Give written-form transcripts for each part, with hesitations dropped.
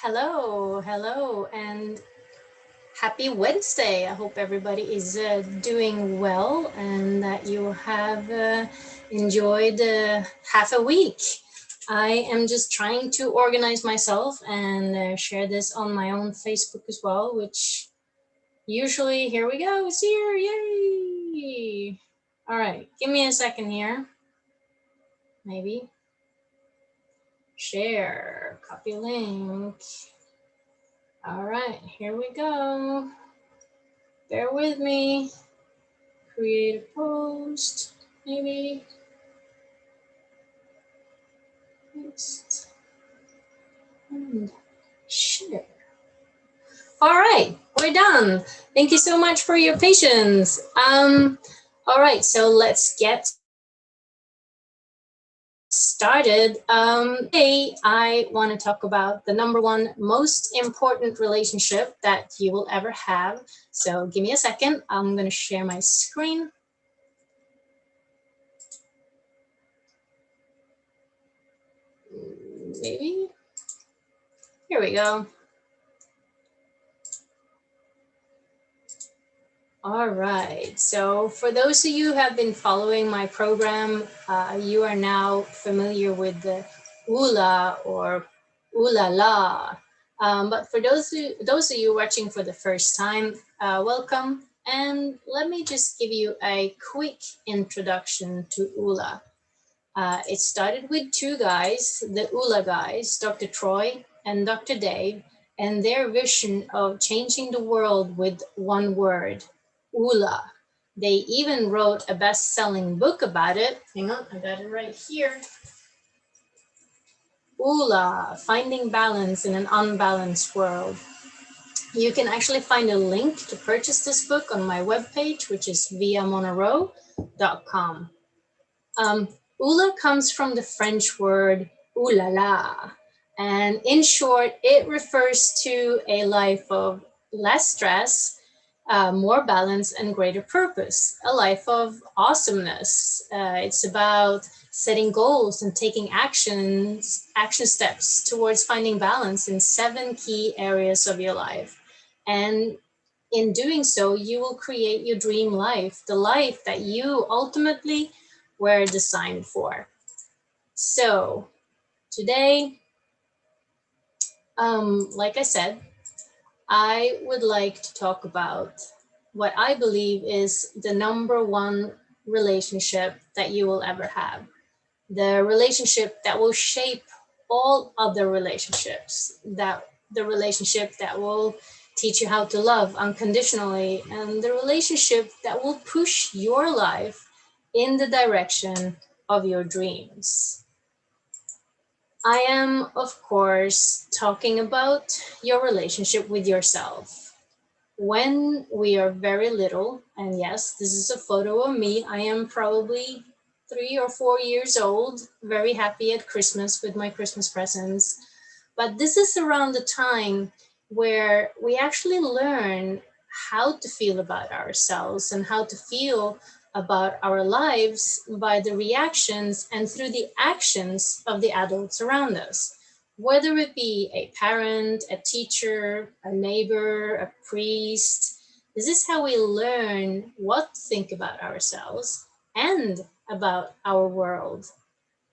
Hello, hello, and happy Wednesday. I hope everybody is doing well and that you have enjoyed half a week. I am just trying to organize myself and share this on my own Facebook as well, which usually, here we go, it's here, yay! All right, give me a second here, maybe. Share, copy link. All right, here we go. Bear with me. Create a post, maybe. Paste and share. All right, we're done. Thank you so much for your patience. All right, so let's get started. Today, I want to talk about the number one most important relationship that you will ever have. So give me a second. I'm going to share my screen. Maybe. Here we go. All right. So for those of you who have been following my program, you are now familiar with the Oola or Oola La. But for those of you watching for the first time, welcome. And let me just give you a quick introduction to Oola. It started with two guys, the Oola guys, Dr. Troy and Dr. Dave, and their vision of changing the world with one word, Oola. They even wrote a best-selling book about it. Hang on, I got it right here. Oola, Finding Balance in an Unbalanced World. You can actually find a link to purchase this book on my webpage, which is via MonaroLife.com. Oola comes from the French word "ooh la la," and in short, it refers to a life of less stress, more balance, and greater purpose, a life of awesomeness. It's about setting goals and taking action steps towards finding balance in 7 key areas of your life. And in doing so, you will create your dream life, the life that you ultimately were designed for. So today, like I said, I would like to talk about what I believe is the number one relationship that you will ever have. The relationship that will shape all other relationships, that the relationship that will teach you how to love unconditionally, and the relationship that will push your life in the direction of your dreams. I am, of course, talking about your relationship with yourself. When we are very little, and yes, this is a photo of me, I am probably 3 or 4 years old, very happy at Christmas with my Christmas presents. But this is around the time where we actually learn how to feel about ourselves and how to feel about our lives by the reactions and through the actions of the adults around us. Whether it be a parent, a teacher, a neighbor, a priest, this is how we learn what to think about ourselves and about our world.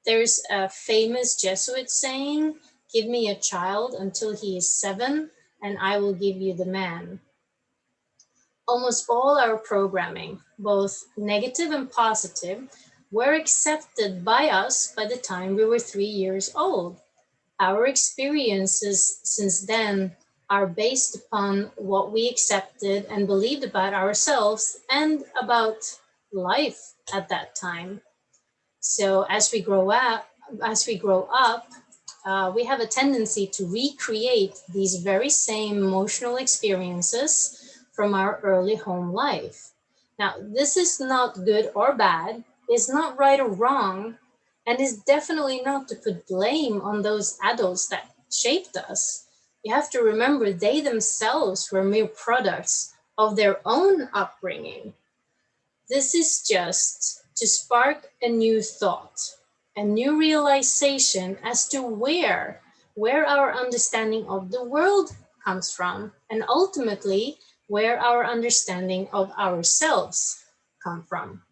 There's a famous Jesuit saying, "Give me a child until he is 7, and I will give you the man." Almost all our programming, both negative and positive, were accepted by us by the time we were 3 years old. Our experiences since then are based upon what we accepted and believed about ourselves and about life at that time. So as we grow up, we have a tendency to recreate these very same emotional experiences from our early home life. Now, this is not good or bad, it's not right or wrong, and is definitely not to put blame on those adults that shaped us. You have to remember they themselves were mere products of their own upbringing. This is just to spark a new thought, a new realization as to where where our understanding of the world comes from, and ultimately where our understanding of ourselves come from.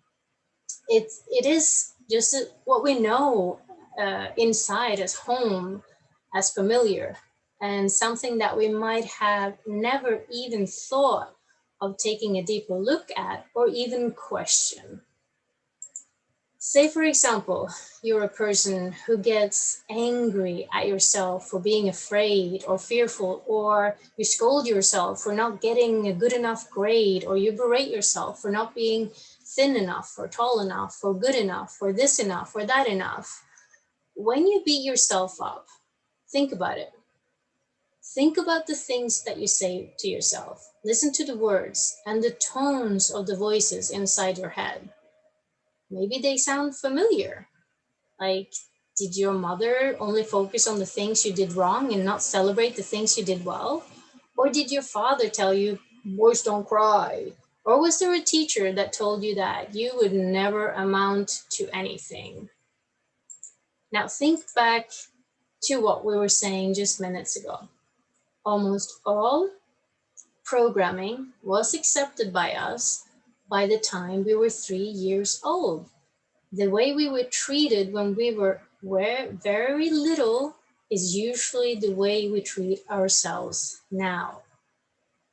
It is just what we know inside as home, as familiar, and something that we might have never even thought of taking a deeper look at or even question. Say, for example, you're a person who gets angry at yourself for being afraid or fearful, or you scold yourself for not getting a good enough grade, or you berate yourself for not being thin enough, or tall enough, or good enough, or this enough, or that enough. When you beat yourself up, think about it. Think about the things that you say to yourself. Listen to the words and the tones of the voices inside your head. Maybe they sound familiar. Like, did your mother only focus on the things you did wrong and not celebrate the things you did well? Or did your father tell you, boys don't cry? Or was there a teacher that told you that you would never amount to anything? Now, think back to what we were saying just minutes ago. Almost all programming was accepted by us by the time we were 3 years old. The way we were treated when we were very little is usually the way we treat ourselves now.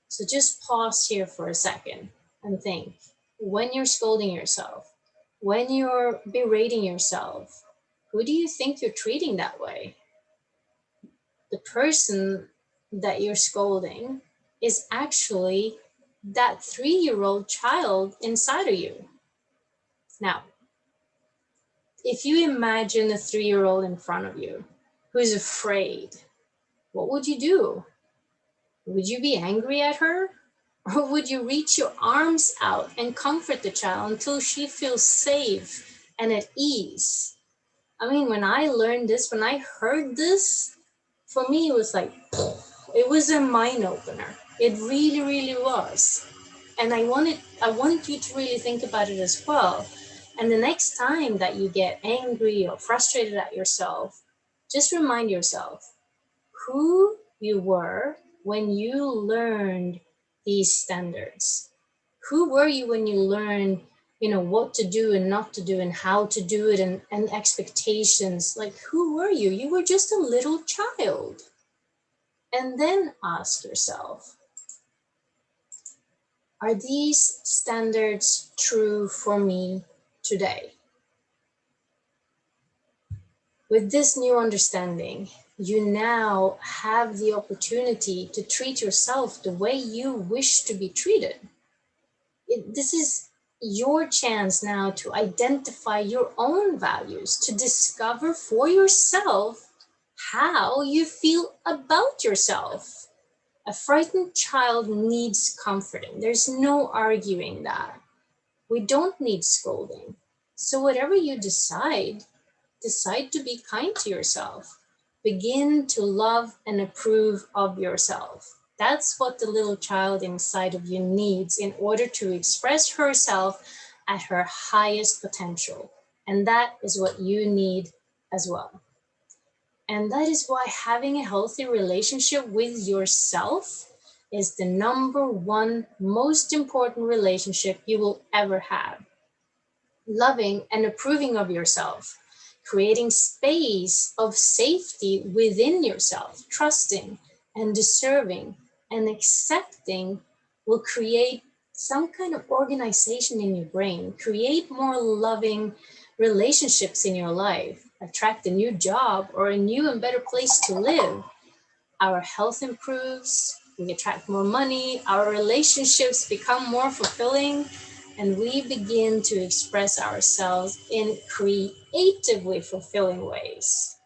So just pause here for a second and think, when you're scolding yourself, when you're berating yourself, who do you think you're treating that way? The person that you're scolding is actually that 3-year-old child inside of you. Now, if you imagine a 3-year-old in front of you who's afraid, what would you do? Would you be angry at her? Or would you reach your arms out and comfort the child until she feels safe and at ease? I mean, when I learned this, when I heard this, for me, it was like, it was a mind opener. It really, really was. And I want you to really think about it as well. And the next time that you get angry or frustrated at yourself, just remind yourself who you were when you learned these standards. Who were you when you learned, what to do and not to do and how to do it, and expectations? Like, who were you? You were just a little child. And then ask yourself, are these standards true for me today? With this new understanding, you now have the opportunity to treat yourself the way you wish to be treated. This is your chance now to identify your own values, to discover for yourself how you feel about yourself. A frightened child needs comforting. There's no arguing that. We don't need scolding. So whatever you decide to be kind to yourself. Begin to love and approve of yourself. That's what the little child inside of you needs in order to express herself at her highest potential. And that is what you need as well. And that is why having a healthy relationship with yourself is the number one most important relationship you will ever have. Loving and approving of yourself, creating space of safety within yourself, trusting and deserving and accepting will create some kind of organization in your brain, create more loving relationships in your life, attract a new job or a new and better place to live. Our health improves, we attract more money, our relationships become more fulfilling, and we begin to express ourselves in creatively fulfilling ways.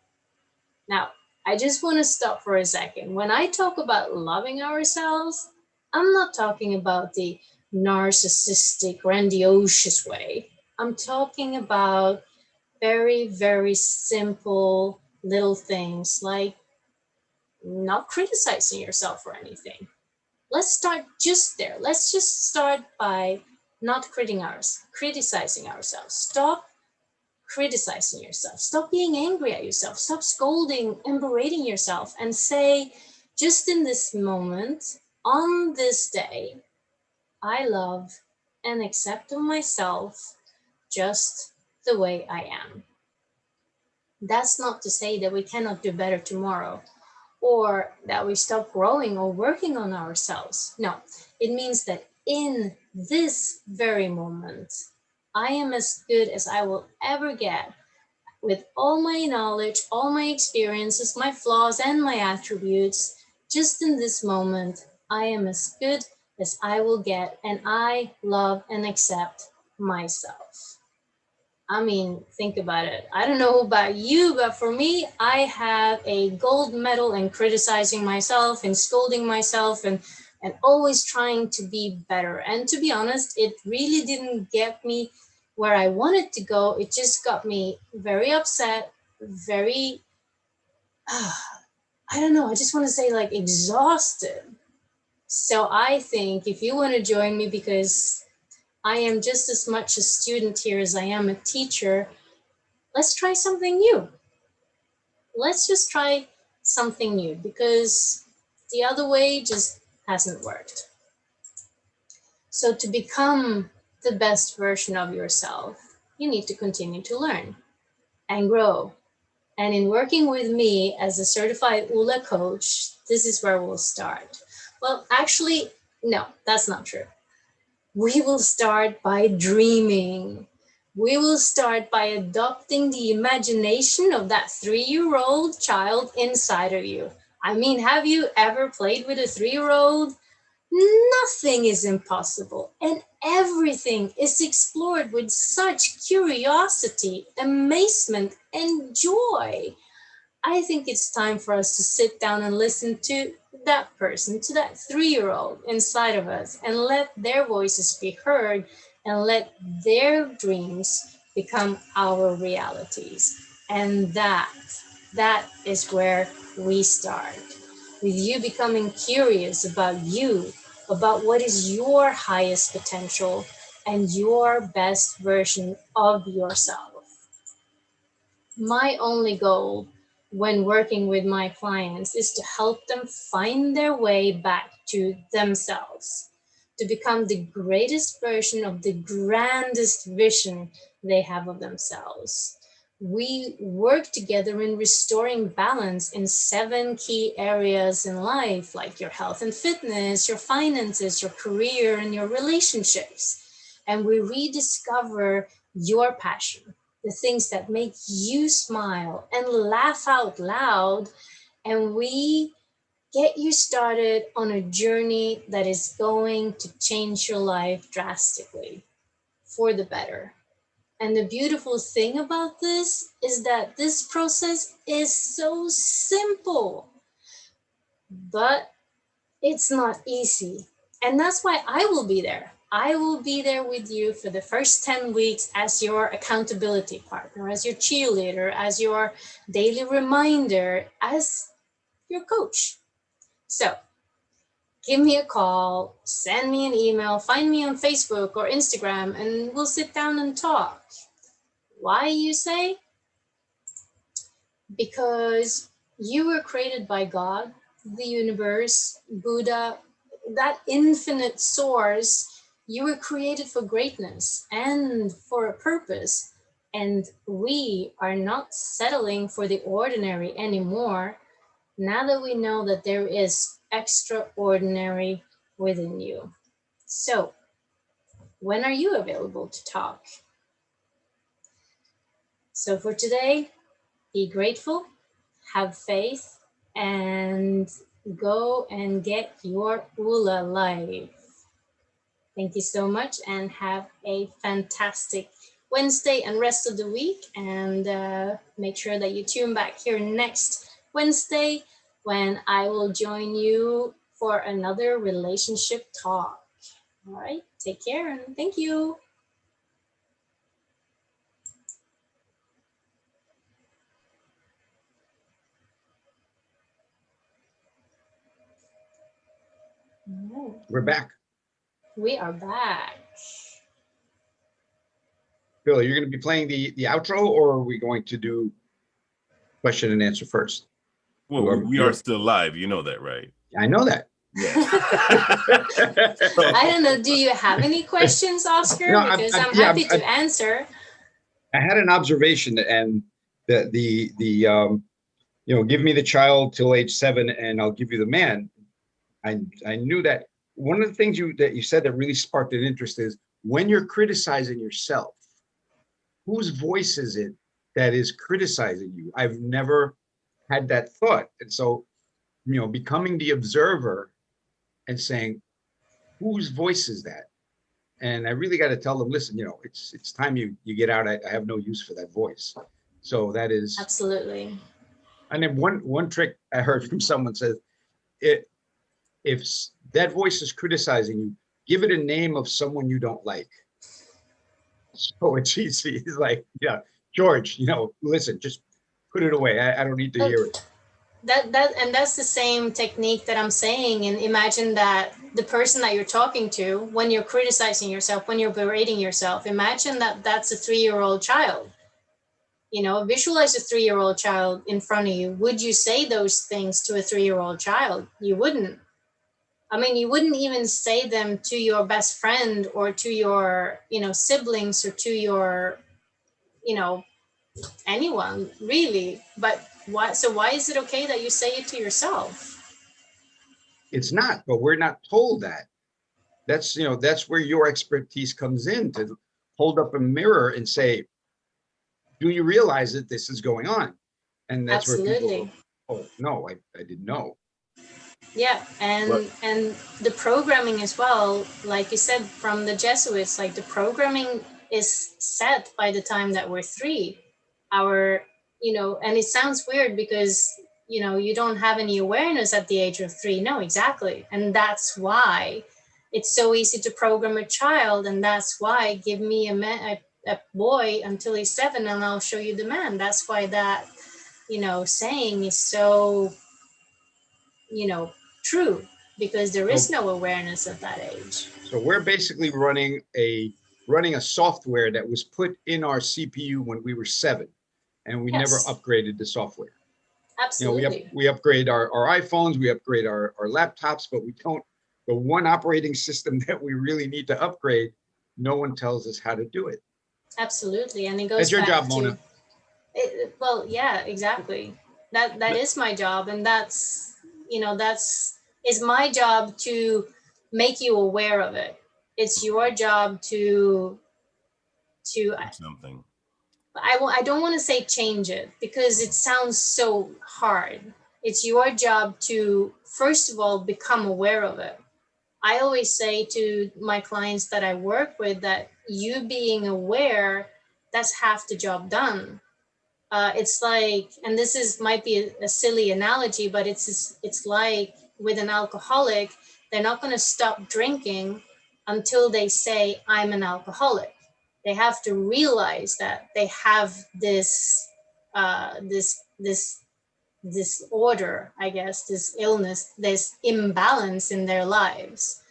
Now, I just want to stop for a second. When I talk about loving ourselves, I'm not talking about the narcissistic, grandiose way. I'm talking about very, very simple little things like not criticizing yourself for anything. Let's start just there. Let's just start by not criticizing ourselves. Stop criticizing yourself. Stop being angry at yourself. Stop scolding and berating yourself, and say, just in this moment, on this day, I love and accept myself just the way I am. That's not to say that we cannot do better tomorrow, or that we stop growing or working on ourselves. No, it means that in this very moment, I am as good as I will ever get, with all my knowledge, all my experiences, my flaws, and my attributes. Just in this moment, I am as good as I will get, and I love and accept myself. I mean, think about it. I don't know about you, but for me, I have a gold medal in criticizing myself and scolding myself, and always trying to be better. And to be honest, it really didn't get me where I wanted to go. It just got me very upset, very, I don't know, I just want to say like exhausted. So I think if you want to join me, because I am just as much a student here as I am a teacher, let's try something new. Let's just try something new, because the other way just hasn't worked. So to become the best version of yourself, you need to continue to learn and grow. And in working with me as a certified Oola coach, this is where we'll start. Well, actually, no, that's not true. We will start by dreaming. We will start by adopting the imagination of that 3-year-old child inside of you. I mean, have you ever played with a 3-year-old? Nothing is impossible, and everything is explored with such curiosity, amazement, and joy. I think it's time for us to sit down and listen to that person, to that 3-year-old inside of us, and let their voices be heard, and let their dreams become our realities. And that is where we start. With you becoming curious about you, about what is your highest potential and your best version of yourself. My only goal when working with my clients is to help them find their way back to themselves, to become the greatest version of the grandest vision they have of themselves. We work together in restoring balance in 7 key areas in life, like your health and fitness, your finances, your career, and your relationships. And we rediscover your passion, the things that make you smile and laugh out loud. And we get you started on a journey that is going to change your life drastically for the better. And the beautiful thing about this is that this process is so simple, but it's not easy. And that's why I will be there. I will be there with you for the first 10 weeks as your accountability partner, as your cheerleader, as your daily reminder, as your coach. So give me a call, send me an email, find me on Facebook or Instagram, and we'll sit down and talk. Why, you say? Because you were created by God, the universe, Buddha, that infinite source. You were created for greatness and for a purpose. And we are not settling for the ordinary anymore, now that we know that there is extraordinary within you. So, when are you available to talk? So, for today, be grateful, have faith, and go and get your Oola life. Thank you so much, and have a fantastic Wednesday and rest of the week. And make sure that you tune back here next Wednesday, when I will join you for another relationship talk. All right, take care, and thank you. We're back. We are back. Bill, you're going to be playing the outro, or are we going to do question and answer first? Well, we are still live. You know that, right? I know that. Yeah. I don't know. Do you have any questions, Oscar? No, Because I'm happy to answer. I had an observation, and the give me the child till age 7, and I'll give you the man. I knew that one of the things that you said that really sparked an interest is when you're criticizing yourself, whose voice is it that is criticizing you? I've never had that thought, and so becoming the observer and saying, whose voice is that? And I really got to tell them, listen, it's time you get out. I have no use for that voice. So that is absolutely. And then one trick I heard from someone says, if that voice is criticizing you, give it a name of someone you don't like. So it's easy. It's like, yeah, George, listen, just put it away. I don't need to hear it. That's the same technique that I'm saying. And imagine that the person that you're talking to, when you're criticizing yourself, when you're berating yourself, imagine that that's a 3-year-old child. Visualize a 3-year-old child in front of you. Would you say those things to a 3-year-old child? You wouldn't. I mean, you wouldn't even say them to your best friend or to your, siblings or to your, anyone really. But why? So why is it okay that you say it to yourself? It's not, but we're not told that. That's where your expertise comes in, to hold up a mirror and say, do you realize that this is going on? And that's absolutely. Where people go, oh no, I didn't know. Yeah, and the programming as well, like you said, from the Jesuits, like the programming is set by the time that we're 3. And it sounds weird because you don't have any awareness at the age of 3. No, exactly. And that's why it's so easy to program a child, and that's why give me a boy until he's 7 and I'll show you the man. That's why that saying is so true, because there is no awareness at that age. So we're basically running a software that was put in our CPU when we were 7, and we never upgraded the software. Absolutely. We upgrade our iPhones, we upgrade our laptops, but we don't. The one operating system that we really need to upgrade, no one tells us how to do it. Absolutely, and it goes. That's your job, Mona. Well, yeah, exactly. That is my job, and that's is my job to make you aware of it. It's your job to something. I don't want to say change it, because it sounds so hard. It's your job to, first of all, become aware of it. I always say to my clients that I work with that you being aware, that's half the job done. It's like, and this might be a silly analogy, but it's like with an alcoholic, they're not going to stop drinking until they say, I'm an alcoholic. They have to realize that they have this disorder, I guess, this illness, this imbalance in their lives.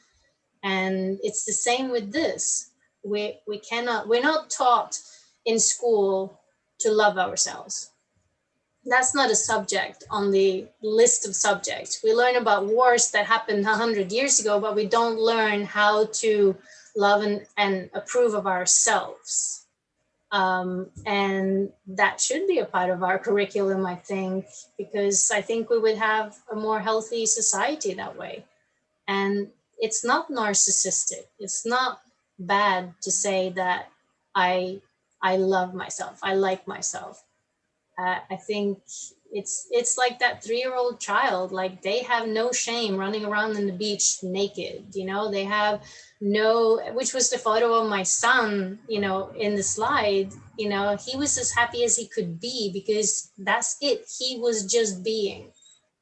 And it's the same with this. We're not taught in school to love ourselves. That's not a subject on the list of subjects. We learn about wars that happened 100 years ago, but we don't learn how to love and approve of ourselves. And that should be a part of our curriculum, I think, because I think we would have a more healthy society that way. And it's not narcissistic. It's not bad to say that I love myself. I like myself. I think it's like that 3-year-old child. Like, they have no shame running around in the beach naked. They have no, which was the photo of my son. In the slide. He was as happy as he could be, because that's it. He was just being.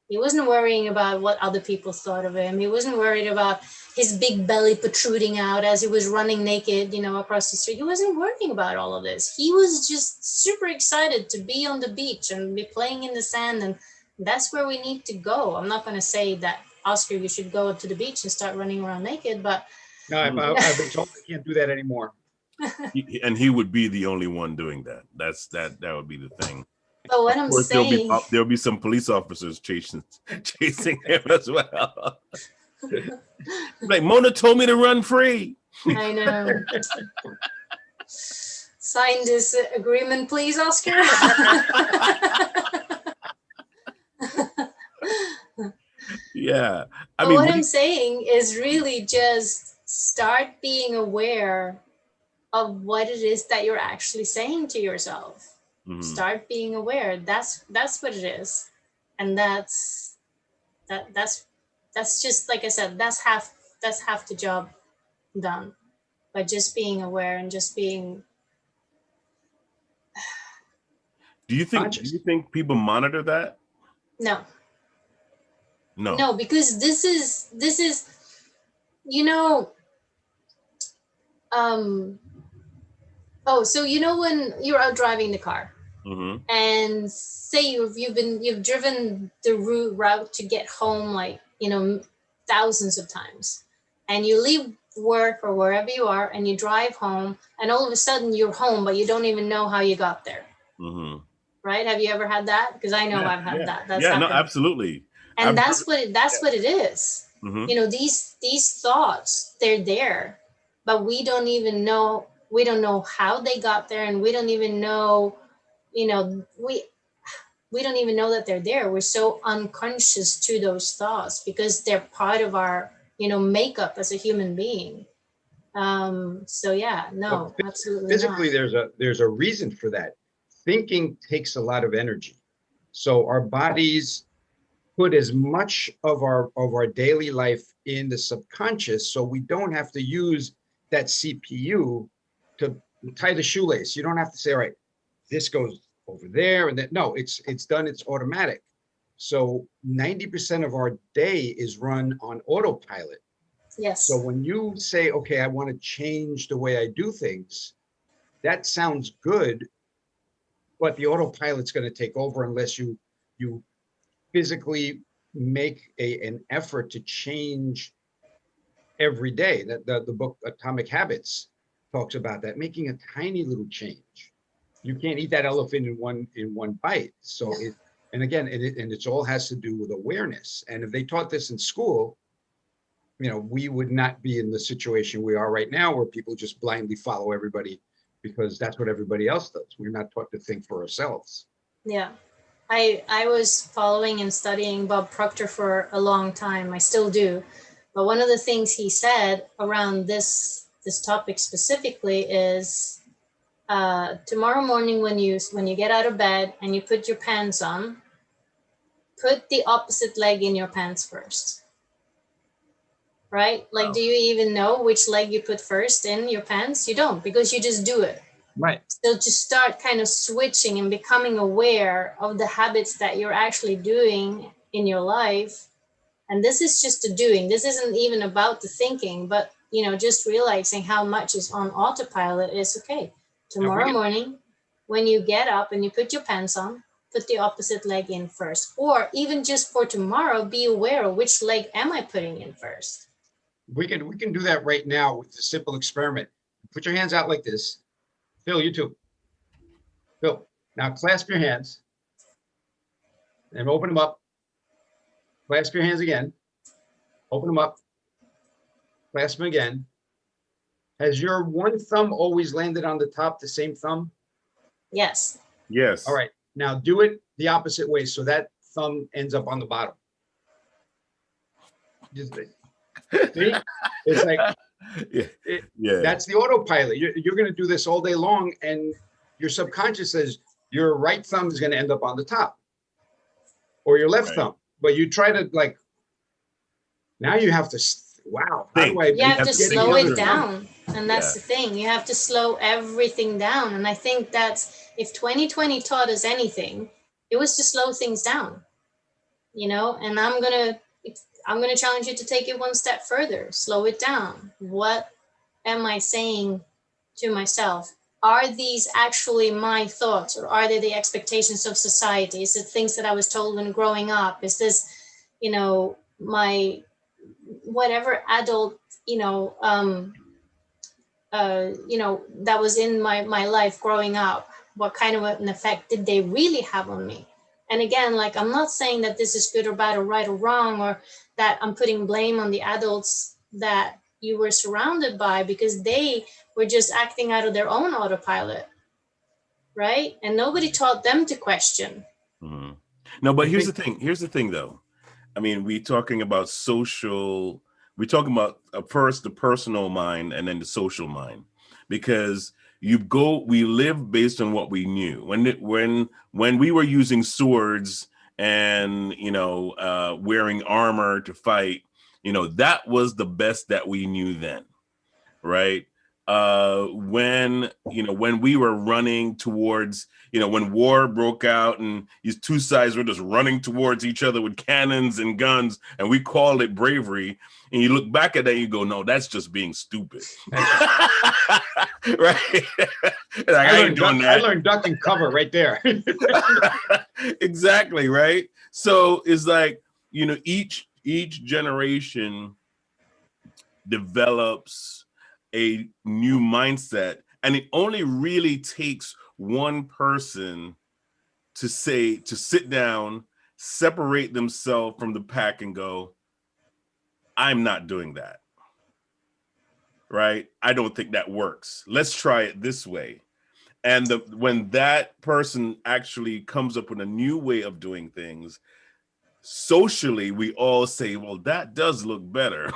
He wasn't worrying about what other people thought of him. He wasn't worried about his big belly protruding out as he was running naked, across the street. He wasn't worrying about all of this. He was just super excited to be on the beach and be playing in the sand. And that's where we need to go. I'm not going to say that, Oscar, you should go to the beach and start running around naked, but... No, I've been told I can't do that anymore. And he would be the only one doing that. That would be the thing. But what Of I'm course, saying, there'll be some police officers chasing him as well. Like, Mona told me to run free. I know. Sign this agreement, please, Oscar. Yeah. I But mean, what I'm saying is really just start being aware of what it is that you're actually saying to yourself. Start being aware. That's what it is. And that's just, like I said, that's half the job done, by just being aware and just being do you think people monitor that? no. No. No, because this is you know, oh, so when you're out driving the car, and say you've driven the route to get home, like, thousands of times, and you leave work or wherever you are and you drive home, and all of a sudden you're home, but you don't even know how you got there. Right? Have you ever had that? Because I know I've had that. That's happened. No, absolutely. And that's what it is. These thoughts, they're there, but we don't even know. We don't know how they got there, and we don't even know. We don't even know that they're there. We're so unconscious to those thoughts because they're part of our makeup as a human being. So yeah, no, absolutely physically not. there's a reason for that. Thinking takes a lot of energy, so our bodies put as much of our daily life in the subconscious, so we don't have to use that CPU to tie the shoelace. You don't have to say, all right, this goes over there, and that. No, it's done. It's automatic. So 90% of our day is run on autopilot. Yes. So when you say, okay, I want to change the way I do things, that sounds good, but the autopilot's going to take over unless you physically make an effort to change every day. That the book Atomic Habits talks about that, making a tiny little change. You can't eat that elephant in one bite. So and again, it's all has to do with awareness. And if they taught this in school, we would not be in the situation we are right now, where people just blindly follow everybody because that's what everybody else does. We're not taught to think for ourselves. Yeah. I was following and studying Bob Proctor for a long time. I still do. But one of the things he said around this topic specifically is tomorrow morning when you get out of bed and you put your pants on, put the opposite leg in your pants first. Right? Like, do you even know which leg you put first in your pants? You don't, because you just do it. Right. So to start kind of switching and becoming aware of the habits that you're actually doing in your life. And this is just the doing. This isn't even about the thinking, but just realizing how much is on autopilot is okay. Tomorrow morning, when you get up and you put your pants on, put the opposite leg in first. Or even just for tomorrow, be aware of which leg am I putting in first. We can do that right now with a simple experiment. Put your hands out like this. Phil, you too. Phil, now clasp your hands and open them up. Clasp your hands again. Open them up. Clasp them again. Has your one thumb always landed on the top, the same thumb? Yes. Yes. All right. Now do it the opposite way, so that thumb ends up on the bottom. Just see? It's like, that's the autopilot. You're going to do this all day long, and your subconscious says your right thumb is going to end up on the top, or your left thumb. But you try to now you have to, wow. How do I? You have to slow it down. And that's the thing. You have to slow everything down. And I think that's, if 2020 taught us anything, it was to slow things down, and I'm going to challenge you to take it one step further. Slow it down. What am I saying to myself? Are these actually my thoughts, or are they the expectations of society? Is it things that I was told when growing up? Is this, my whatever adult, that was in my life growing up, what kind of an effect did they really have on me? And again, like, I'm not saying that this is good or bad or right or wrong, or that I'm putting blame on the adults that you were surrounded by, because they were just acting out of their own autopilot, right? And nobody taught them to question. Mhm. No, but I here's think the thing. Here's the thing, though. I mean, we're talking about social. We're talking about first the personal mind and then the social mind, because we live based on what we knew. When we were using swords and wearing armor to fight, that was the best that we knew then, right? When we were running towards, when war broke out and these two sides were just running towards each other with cannons and guns, and we called it bravery. And you look back at that, and you go, no, that's just being stupid. Right? Like, I ain't doing I that. learned duck and cover right there. Exactly, right? So it's like, each generation develops a new mindset, and it only really takes one person to sit down, separate themselves from the pack and go, I'm not doing that, right? I don't think that works. Let's try it this way. And when that person actually comes up with a new way of doing things, socially we all say, well, that does look better.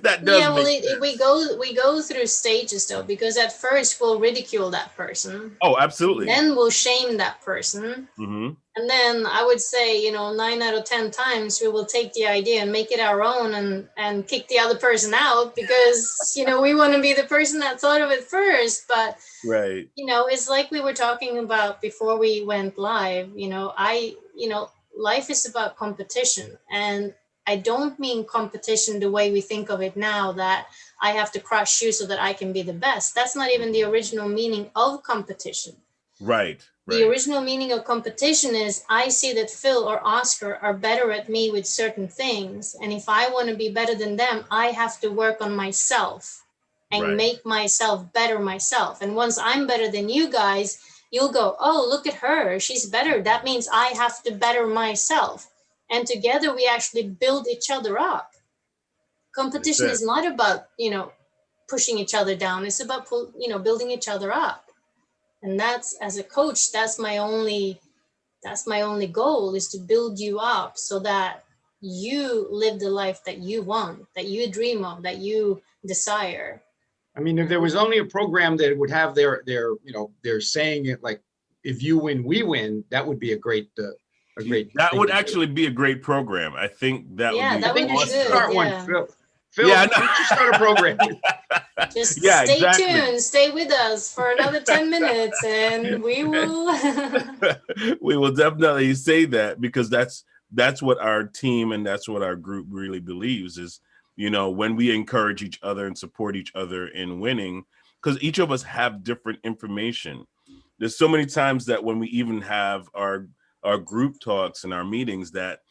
That does Yeah, well, make we go through stages though, because at first we'll ridicule that person, Oh, absolutely. then we'll shame that person, Hmm. and then I would say, 9 out of 10 times we will take the idea and make it our own, and kick the other person out, because we want to be the person that thought of it first. But Right. it's like we were talking about before we went live. Life is about competition, and I don't mean competition the way we think of it now, that I have to crush you so that I can be the best. That's not even the original meaning of competition. Right. The Right. original meaning of competition is, I see that Phil or Oscar are better at me with certain things, and if I want to be better than them, I have to work on myself and Right. make myself better myself. And once I'm better than you guys, you'll go, oh, look at her, she's better, that means I have to better myself. And together we actually build each other up. That's Competition it. is not about pushing each other down, it's about building each other up. And that's, as a coach, that's my only goal, is to build you up so that you live the life that you want, that you dream of, that you desire. I mean, if there was only a program that would have they're saying it like, if you win, we win, that would be a great That thing would to do. actually be a great program. I think that would Yeah, be I that would think you be should good. awesome. start one, Yeah. Phil. Yeah, Phil, why don't you start a program? Just yeah, stay exactly. tuned, stay with us for another 10 minutes, and we will. We will definitely say that, because that's what our team and that's what our group really believes is, when we encourage each other and support each other in winning, because each of us have different information. There's so many times that when we even have our group talks and our meetings that,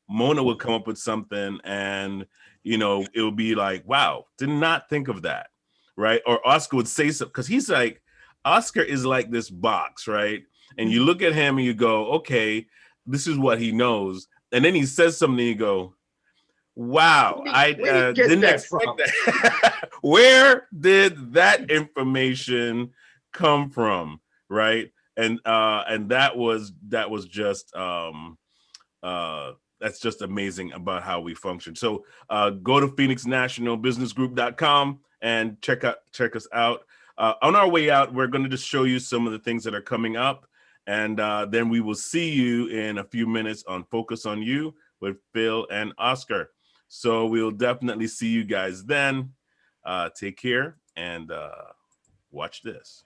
Mona will come up with something, and it'll be like, wow, did not think of that, right? Or Oscar would say something, because he's like, Oscar is like this box, right? And you look at him and you go, okay, this is what he knows. And then he says something and you go, wow, I Where do you get didn't that expect from? that. Where did that information come from? Right. And that was just uh that's just amazing about how we function. So go to phoenixnationalbusinessgroup.com and check us out. On our way out, we're going to just show you some of the things that are coming up. And then we will see you in a few minutes on Focus on You with Phil and Oscar. So we'll definitely see you guys then. Take care and watch this.